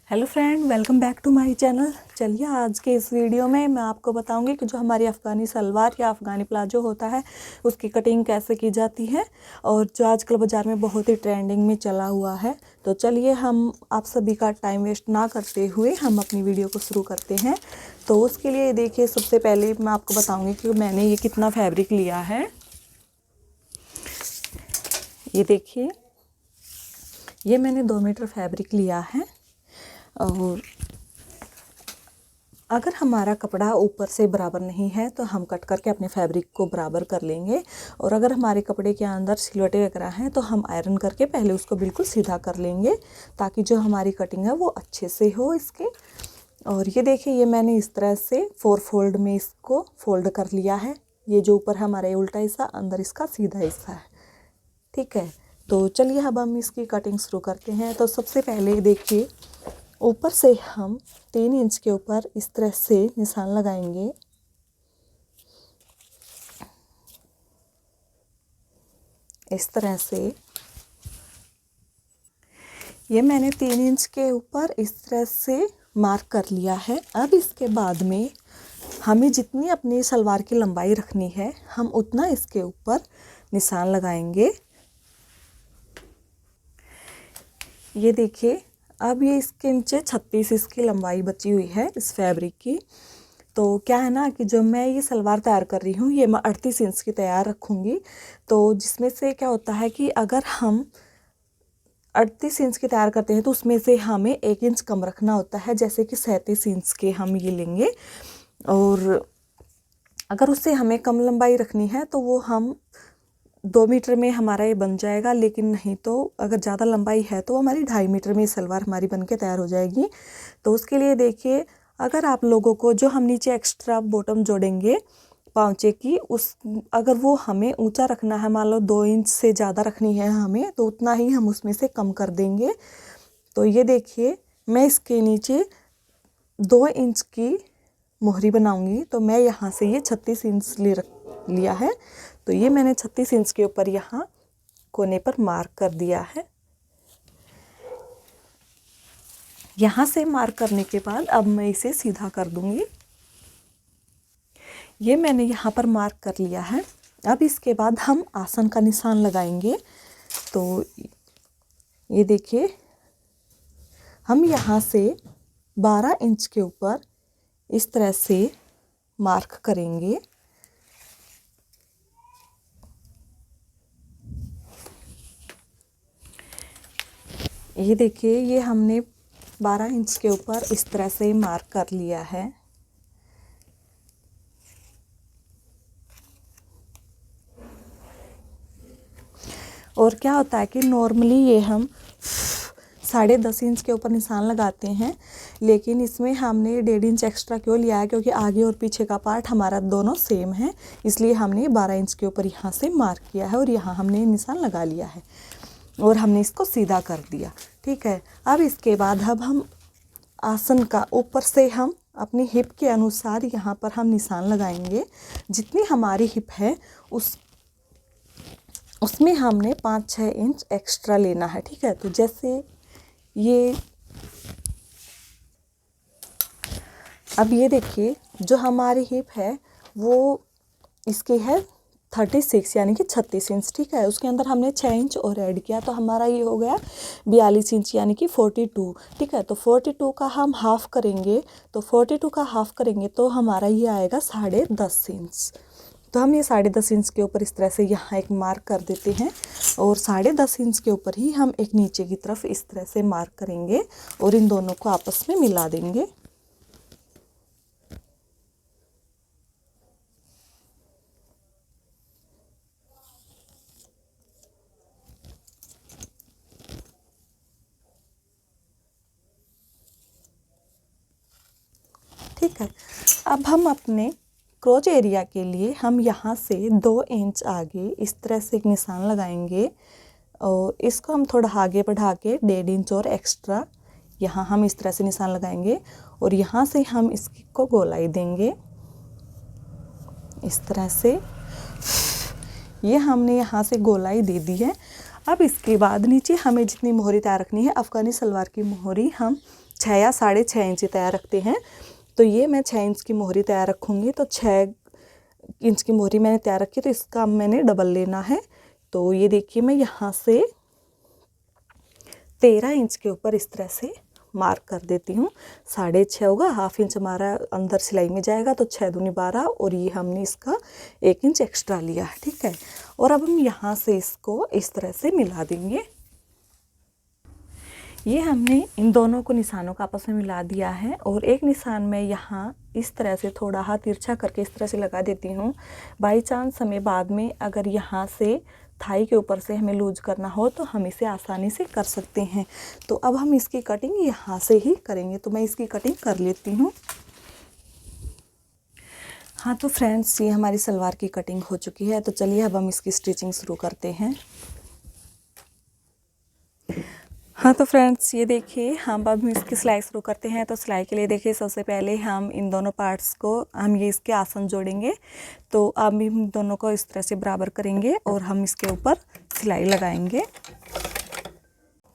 Hello friend, welcome back to my channel. चलिए आज के इस वीडियो में मैं आपको बताऊंगी कि जो हमारी अफ़गानी सलवार या अफ़गानी प्लाजो होता है उसकी कटिंग कैसे की जाती है और जो आजकल बाज़ार में बहुत ही ट्रेंडिंग में चला हुआ है। तो चलिए हम आप सभी का टाइम वेस्ट ना करते हुए हम अपनी वीडियो को शुरू करते हैं। तो उसके लिए देखिए, सबसे पहले मैं आपको बताऊँगी कि मैंने ये कितना फैब्रिक लिया है। ये देखिए, ये मैंने 2 मीटर फैब्रिक लिया है। और अगर हमारा कपड़ा ऊपर से बराबर नहीं है तो हम कट करके अपने फैब्रिक को बराबर कर लेंगे। और अगर हमारे कपड़े के अंदर सिलवटें वगैरह हैं तो हम आयरन करके पहले उसको बिल्कुल सीधा कर लेंगे, ताकि जो हमारी कटिंग है वो अच्छे से हो इसके। और ये देखिए, ये मैंने इस तरह से 4 फोल्ड में इसको फोल्ड कर लिया है। ये जो ऊपर हमारा उल्टा हिस्सा, अंदर इसका सीधा हिस्सा है। ठीक है, तो चलिए अब हम इसकी कटिंग शुरू करते हैं। तो सबसे पहले देखिए, ऊपर से हम 3 इंच के ऊपर इस तरह से निशान लगाएंगे। इस तरह से ये मैंने 3 इंच के ऊपर इस तरह से मार्क कर लिया है। अब इसके बाद में हमें जितनी अपनी सलवार की लंबाई रखनी है हम उतना इसके ऊपर निशान लगाएंगे। ये देखिए, अब ये इसके नीचे 36 इसकी लंबाई बची हुई है इस फैब्रिक की। तो क्या है ना कि जो मैं ये सलवार तैयार कर रही हूँ ये मैं 38 इंच की तैयार रखूँगी। तो जिसमें से क्या होता है कि अगर हम 38 इंच की तैयार करते हैं तो उसमें से हमें 1 इंच कम रखना होता है, जैसे कि 37 इंच के हम ये लेंगे। और अगर उससे हमें कम लंबाई रखनी है तो वो हम 2 मीटर में हमारा ये बन जाएगा, लेकिन नहीं तो अगर ज़्यादा लंबाई है तो हमारी 2.5 मीटर में सलवार हमारी बन के तैयार हो जाएगी। तो उसके लिए देखिए, अगर आप लोगों को जो हम नीचे एक्स्ट्रा बॉटम जोड़ेंगे पाँचे की, उस अगर वो हमें ऊंचा रखना है, मान लो 2 इंच से ज़्यादा रखनी है हमें, तो उतना ही हम उसमें से कम कर देंगे। तो ये देखिए, मैं इसके नीचे 2 इंच की मोहरी बनाऊंगी। तो मैं यहाँ से ये 36 इंच लिया है। तो ये मैंने 36 इंच के ऊपर यहाँ कोने पर मार्क कर दिया है। यहाँ से मार्क करने के बाद अब मैं इसे सीधा कर दूंगी। ये मैंने यहाँ पर मार्क कर लिया है। अब इसके बाद हम आसन का निशान लगाएंगे। तो ये देखिए, हम यहाँ से 12 इंच के ऊपर इस तरह से मार्क करेंगे। ये देखिए, ये हमने 12 इंच के ऊपर इस तरह से मार्क कर लिया है। और क्या होता है कि नॉर्मली ये हम 10.5 इंच के ऊपर निशान लगाते हैं, लेकिन इसमें हमने 1.5 इंच एक्स्ट्रा क्यों लिया है, क्योंकि आगे और पीछे का पार्ट हमारा दोनों सेम है, इसलिए हमने 12 इंच के ऊपर यहाँ से मार्क किया है और यहाँ हमने निशान लगा लिया है और हमने इसको सीधा कर दिया। ठीक है, अब इसके बाद अब हम आसन का ऊपर से हम अपनी हिप के अनुसार यहाँ पर हम निशान लगाएंगे। जितनी हमारी हिप है उसमें हमने 5-6 इंच एक्स्ट्रा लेना है। ठीक है, तो जैसे ये अब ये देखिए, जो हमारी हिप है वो इसकी है 36 यानी कि 36 इंच। ठीक है, उसके अंदर हमने 6 इंच और ऐड किया तो हमारा ये हो गया 42 इंच यानी कि 42। ठीक है, तो 42 का हम हाफ़ करेंगे, तो 42 का हाफ़ करेंगे तो हमारा ये आएगा 10.5 इंच। तो हम ये 10.5 इंच के ऊपर इस तरह से यहाँ एक मार्क कर देते हैं और 10.5 इंच के ऊपर ही हम एक नीचे की तरफ इस तरह से मार्क करेंगे और इन दोनों को आपस में मिला देंगे। ठीक है, अब हम अपने क्रोच एरिया के लिए हम यहाँ से 2 इंच आगे इस तरह से एक निशान लगाएंगे और इसको हम थोड़ा आगे बढ़ा के 1.5 इंच और एक्स्ट्रा यहाँ हम इस तरह से निशान लगाएंगे और यहाँ से हम इसको गोलाई देंगे इस तरह से। ये हमने यहाँ से गोलाई दे दी है। अब इसके बाद नीचे हमें जितनी मोहरी तैयार रखनी है, अफ़गानी सलवार की मोहरी हम 6 या 6.5 इंच तैयार रखते हैं। तो ये मैं 6 इंच की मोहरी तैयार रखूँगी। तो 6 इंच की मोहरी मैंने तैयार रखी, तो इसका मैंने डबल लेना है। तो ये देखिए मैं यहाँ से 13 इंच के ऊपर इस तरह से मार्क कर देती हूँ। 6.5 होगा, हाफ इंच हमारा अंदर सिलाई में जाएगा, तो 6 दूनी 12, और ये हमने इसका 1 इंच एक्स्ट्रा लिया है, ठीक है। और अब हम यहाँ से इसको इस तरह से मिला देंगे। ये हमने इन दोनों को निशानों का आपस में मिला दिया है, और एक निशान में यहाँ इस तरह से थोड़ा हाथ तिरछा करके इस तरह से लगा देती हूँ। बाई चांस हमें बाद में अगर यहाँ से थाई के ऊपर से हमें लूज करना हो तो हम इसे आसानी से कर सकते हैं। तो अब हम इसकी कटिंग यहाँ से ही करेंगे। तो मैं इसकी कटिंग कर लेती हूँ। हाँ तो फ्रेंड्स, ये हमारी सलवार की कटिंग हो चुकी है। तो चलिए अब हम इसकी स्टिचिंग शुरू करते हैं। हाँ तो फ्रेंड्स, ये देखिए हम अब इसकी सिलाई शुरू करते हैं। तो सिलाई के लिए देखिए सबसे पहले हम इन दोनों पार्ट्स को हम ये इसके आसन जोड़ेंगे। तो अब इन दोनों को इस तरह से बराबर करेंगे और हम इसके ऊपर सिलाई लगाएंगे।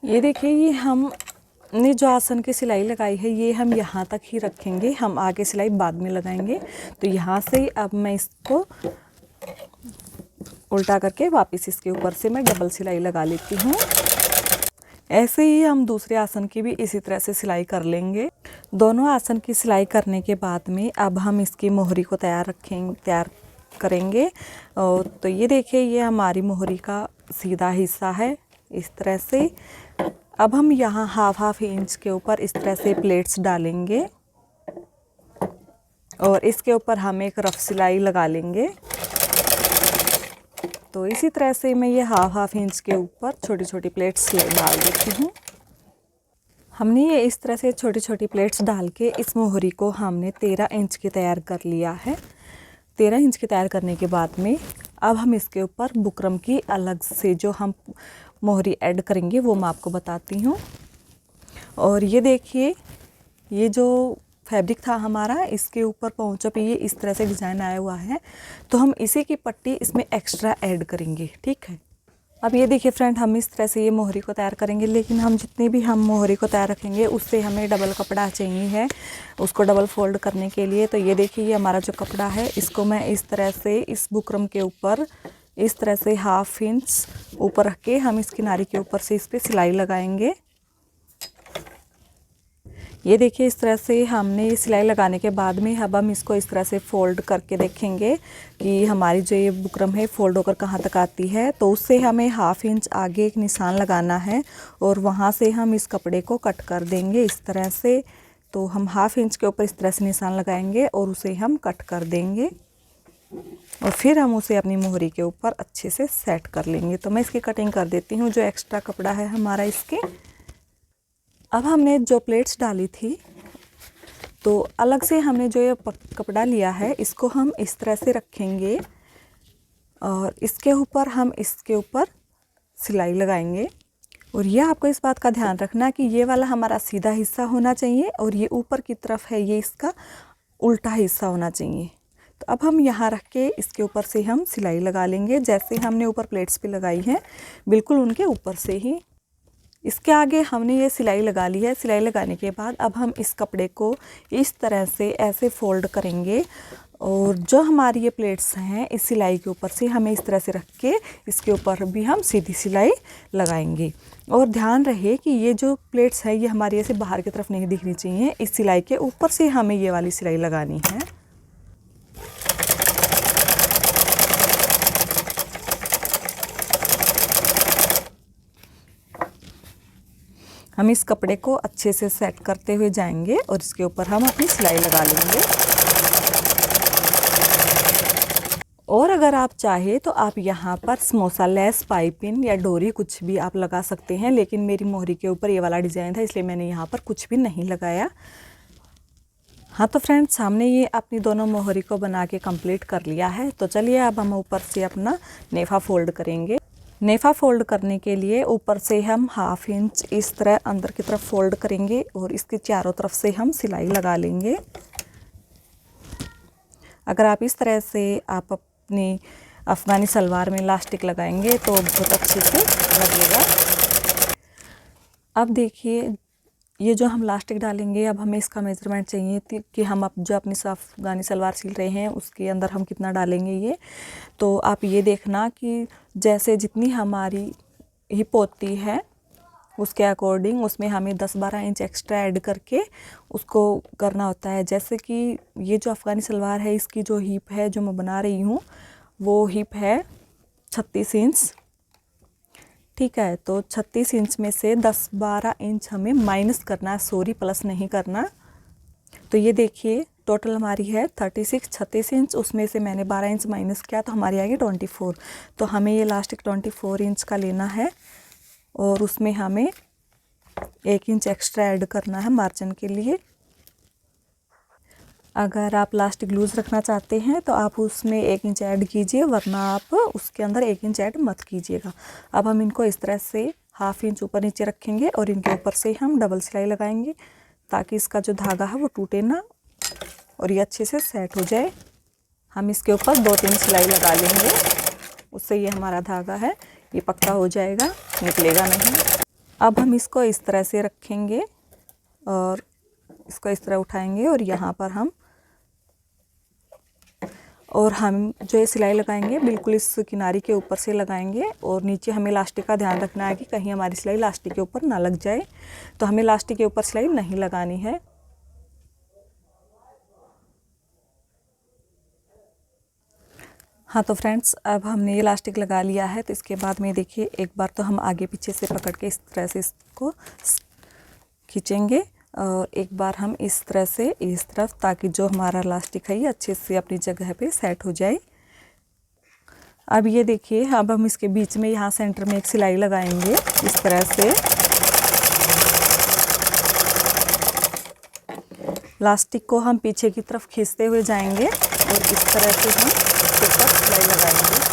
ये देखिए, ये हमने जो आसन की सिलाई लगाई है ये हम यहाँ तक ही रखेंगे, हम आगे सिलाई बाद में लगाएंगे। तो यहाँ से अब मैं इसको उल्टा करके वापस इसके ऊपर से मैं डबल सिलाई लगा लेती हूँ। ऐसे ही हम दूसरे आसन की भी इसी तरह से सिलाई कर लेंगे। दोनों आसन की सिलाई करने के बाद में अब हम इसकी मोहरी को तैयार करेंगे। और तो ये देखिए, ये हमारी मोहरी का सीधा हिस्सा है इस तरह से। अब हम यहाँ हाफ इंच के ऊपर इस तरह से प्लेट्स डालेंगे और इसके ऊपर हम एक रफ सिलाई लगा लेंगे। तो इसी तरह से मैं ये हाफ इंच के ऊपर छोटी छोटी प्लेट्स डाल देती हूँ। हमने ये इस तरह से छोटी छोटी प्लेट्स डाल के इस मोहरी को हमने 13 इंच की तैयार कर लिया है। 13 इंच की तैयार करने के बाद में अब हम इसके ऊपर बुकरम की अलग से जो हम मोहरी ऐड करेंगे वो मैं आपको बताती हूँ। और ये देखिए, ये जो फैब्रिक था हमारा, इसके ऊपर पहुँचों पे ये इस तरह से डिज़ाइन आया हुआ है। तो हम इसी की पट्टी इसमें एक्स्ट्रा ऐड करेंगे, ठीक है। अब ये देखिए फ्रेंड, हम इस तरह से ये मोहरी को तैयार करेंगे, लेकिन हम जितनी भी हम मोहरी को तैयार रखेंगे उससे हमें डबल कपड़ा चाहिए है उसको डबल फोल्ड करने के लिए। तो ये देखिए, ये हमारा जो कपड़ा है इसको मैं इस तरह से इस बुकरम के ऊपर इस तरह से हाफ इंच ऊपर रख के हम इस किनारे के ऊपर से इस पर सिलाई लगाएंगे। ये देखिए, इस तरह से हमने ये सिलाई लगाने के बाद में अब हम इसको इस तरह से फ़ोल्ड करके देखेंगे कि हमारी जो ये बुकरम है फ़ोल्ड होकर कहाँ तक आती है। तो उससे हमें हाफ इंच आगे एक निशान लगाना है और वहाँ से हम इस कपड़े को कट कर देंगे इस तरह से। तो हम हाफ इंच के ऊपर इस तरह से निशान लगाएंगे और उसे हम कट कर देंगे और फिर हम उसे अपनी मोहरी के ऊपर अच्छे से सेट कर लेंगे। तो मैं इसकी कटिंग कर देती हूँ, जो एक्स्ट्रा कपड़ा है हमारा इसके। अब हमने जो प्लेट्स डाली थी तो अलग से हमने जो ये कपड़ा लिया है इसको हम इस तरह से रखेंगे और इसके ऊपर हम इसके ऊपर सिलाई लगाएंगे। और ये आपको इस बात का ध्यान रखना कि ये वाला हमारा सीधा हिस्सा होना चाहिए और ये ऊपर की तरफ है ये इसका उल्टा हिस्सा होना चाहिए। तो अब हम यहाँ रख के इसके ऊपर से हम सिलाई लगा लेंगे, जैसे हमने ऊपर प्लेट्स पे लगाई है बिल्कुल उनके ऊपर से ही। इसके आगे हमने ये सिलाई लगा ली है। सिलाई लगाने के बाद अब हम इस कपड़े को इस तरह से ऐसे फोल्ड करेंगे और जो हमारी ये प्लेट्स हैं इस सिलाई के ऊपर से हमें इस तरह से रख के इसके ऊपर भी हम सीधी सिलाई लगाएंगे। और ध्यान रहे कि ये जो प्लेट्स है ये हमारी ऐसे बाहर की तरफ नहीं दिखनी चाहिए, इस सिलाई के ऊपर से हमें ये वाली सिलाई लगानी है। हम इस कपड़े को अच्छे से सेट करते हुए जाएंगे और इसके ऊपर हम अपनी सिलाई लगा लेंगे। और अगर आप चाहे तो आप यहाँ पर समोसा लेस पाइपिंग या डोरी कुछ भी आप लगा सकते हैं, लेकिन मेरी मोहरी के ऊपर ये वाला डिज़ाइन था इसलिए मैंने यहाँ पर कुछ भी नहीं लगाया। हाँ तो फ्रेंड्स, हमने ये अपनी दोनों मोहरी को बना के कंप्लीट कर लिया है। तो चलिए अब हम ऊपर से अपना नेफा फोल्ड करेंगे। नेफा फोल्ड करने के लिए ऊपर से हम हाफ इंच इस तरह अंदर की तरफ फोल्ड करेंगे और इसके चारों तरफ से हम सिलाई लगा लेंगे। अगर आप इस तरह से आप अपनी अफ़गानी सलवार में इलास्टिक लगाएंगे तो बहुत अच्छे से लगेगा। अब देखिए, ये जो हम लास्टिक डालेंगे, अब हमें इसका मेज़रमेंट चाहिए थी कि हम अब जो अपनी अफ़गानी सलवार सिल रहे हैं उसके अंदर हम कितना डालेंगे ये। तो आप ये देखना कि जैसे जितनी हमारी हिप होती है उसके अकॉर्डिंग उसमें हमें 10-12 इंच एक्स्ट्रा ऐड करके उसको करना होता है। जैसे कि ये जो अफ़गानी सलवार है इसकी जो हिप है जो मैं बना रही हूँ वो हिप है 36 इंच, ठीक है। तो 36 इंच में से 10-12 इंच हमें माइनस करना है, सॉरी प्लस नहीं करना। तो ये देखिए टोटल हमारी है 36 इंच, उसमें से मैंने 12 इंच माइनस किया तो हमारी आएगी 24। तो हमें ये लास्टिक 24 इंच का लेना है और उसमें हमें 1 इंच एक्स्ट्रा ऐड करना है मार्जिन के लिए। अगर आप लास्टिक लूज़ रखना चाहते हैं तो आप उसमें 1 इंच ऐड कीजिए, वरना आप उसके अंदर 1 इंच ऐड मत कीजिएगा। अब हम इनको इस तरह से 1/2 इंच ऊपर नीचे रखेंगे और इनके ऊपर से हम डबल सिलाई लगाएंगे ताकि इसका जो धागा है वो टूटे ना और ये अच्छे से सेट हो जाए। हम इसके ऊपर 2-3 सिलाई लगा लेंगे, उससे ये हमारा धागा है ये पक्का हो जाएगा, निकलेगा नहीं। अब हम इसको इस तरह से रखेंगे और इसको इस तरह उठाएंगे और यहाँ पर हम जो ये सिलाई लगाएंगे बिल्कुल इस किनारे के ऊपर से लगाएंगे और नीचे हमें लास्टिक का ध्यान रखना है कि कहीं हमारी सिलाई लास्टिक के ऊपर ना लग जाए। तो हमें लास्टिक के ऊपर सिलाई नहीं लगानी है। हाँ तो फ्रेंड्स अब हमने ये लास्टिक लगा लिया है। तो इसके बाद में देखिए एक बार तो हम आगे पीछे से पकड़ के इस तरह से इसको खींचेंगे और एक बार हम इस तरह से इस तरफ, ताकि जो हमारा लास्टिक है ये अच्छे से अपनी जगह पे सेट हो जाए। अब ये देखिए अब हम इसके बीच में यहाँ सेंटर में एक सिलाई लगाएंगे इस तरह से। लास्टिक को हम पीछे की तरफ खींचते हुए जाएंगे और इस तरह से हम इसके ऊपर सिलाई लगाएंगे।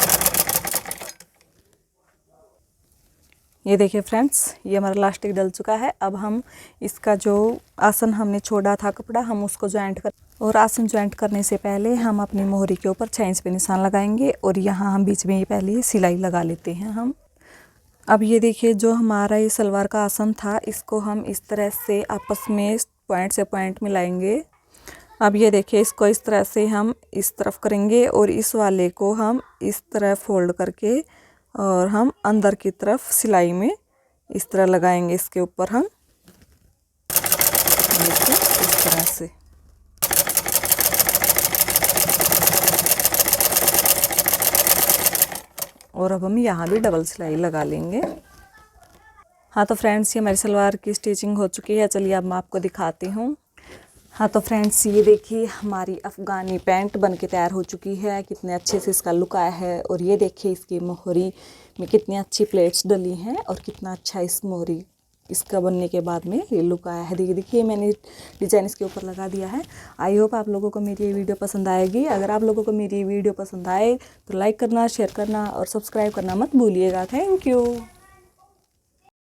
ये देखिए फ्रेंड्स ये हमारा लास्टिक डल चुका है। अब हम इसका जो आसन हमने छोड़ा था कपड़ा हम उसको ज्वाइंट कर, और आसन ज्वाइंट करने से पहले हम अपनी मोहरी के ऊपर 6 इंच पे निशान लगाएंगे और यहाँ हम बीच में ये पहले सिलाई लगा लेते हैं हम। अब ये देखिए जो हमारा ये सलवार का आसन था इसको हम इस तरह से आपस में पॉइंट से पॉइंट मिलाएंगे। अब ये देखिए इसको इस तरह से हम इस तरफ करेंगे और इस वाले को हम इस तरह फोल्ड करके और हम अंदर की तरफ सिलाई में इस तरह लगाएंगे इसके ऊपर हम देखिए इस तरह से। और अब हम यहाँ भी डबल सिलाई लगा लेंगे। हाँ तो फ्रेंड्स ये हमारी सलवार की स्टिचिंग हो चुकी है। चलिए अब मैं आपको दिखाती हूँ। हाँ तो फ्रेंड्स ये देखिए हमारी अफ़गानी पैंट बन के तैयार हो चुकी है। कितने अच्छे से इसका लुक आया है और ये देखिए इसकी मोहरी में कितनी अच्छी प्लेट्स डली हैं और कितना अच्छा इस मोहरी इसका बनने के बाद में ये लुक आया है। देखिए मैंने डिज़ाइन इसके ऊपर लगा दिया है। आई होप आप लोगों को मेरी ये वीडियो पसंद आएगी। अगर आप लोगों को मेरी ये वीडियो पसंद आए तो लाइक करना, शेयर करना और सब्सक्राइब करना मत भूलिएगा। Thank you.